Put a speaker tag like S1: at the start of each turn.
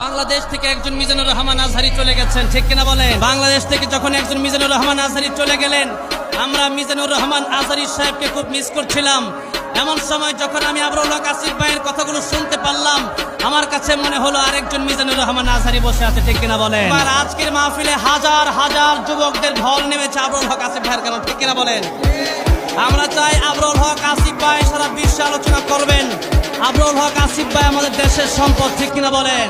S1: বাংলাদেশ থেকে একজন মিজানুর রহমান আজহারী চলে গেছেন, ঠিক কিনা বলেন? বাংলাদেশ থেকে যখন একজন মিজানুর রহমান আজহারী চলে গেলেন, আমরা মিজানুর রহমান আজহারী সাহেবকে খুব মিস করছিলাম। এমন সময় যখন আমি আবরুল হক আসিফ ভাইয়ের কথাগুলো শুনতে পারলাম, আমার কাছে মনে হলো আরেকজন মিজানুর রহমান আজহারী বসে আছে, ঠিক কিনা বলেন? আর আজকের মাহফিলে হাজার হাজার যুবকদের ঢল নেমেছে আবরুল হক আসিফ ভাইয়ের কারণে, ঠিক কিনা বলেন? আমরা চাই আবরুল হক আসিফ ভাই সারা বিশ্বে আলোচনা করবেন। আবরুল হক আসিফ ভাই আমাদের দেশের সম্পদ, ঠিক কিনা বলেন?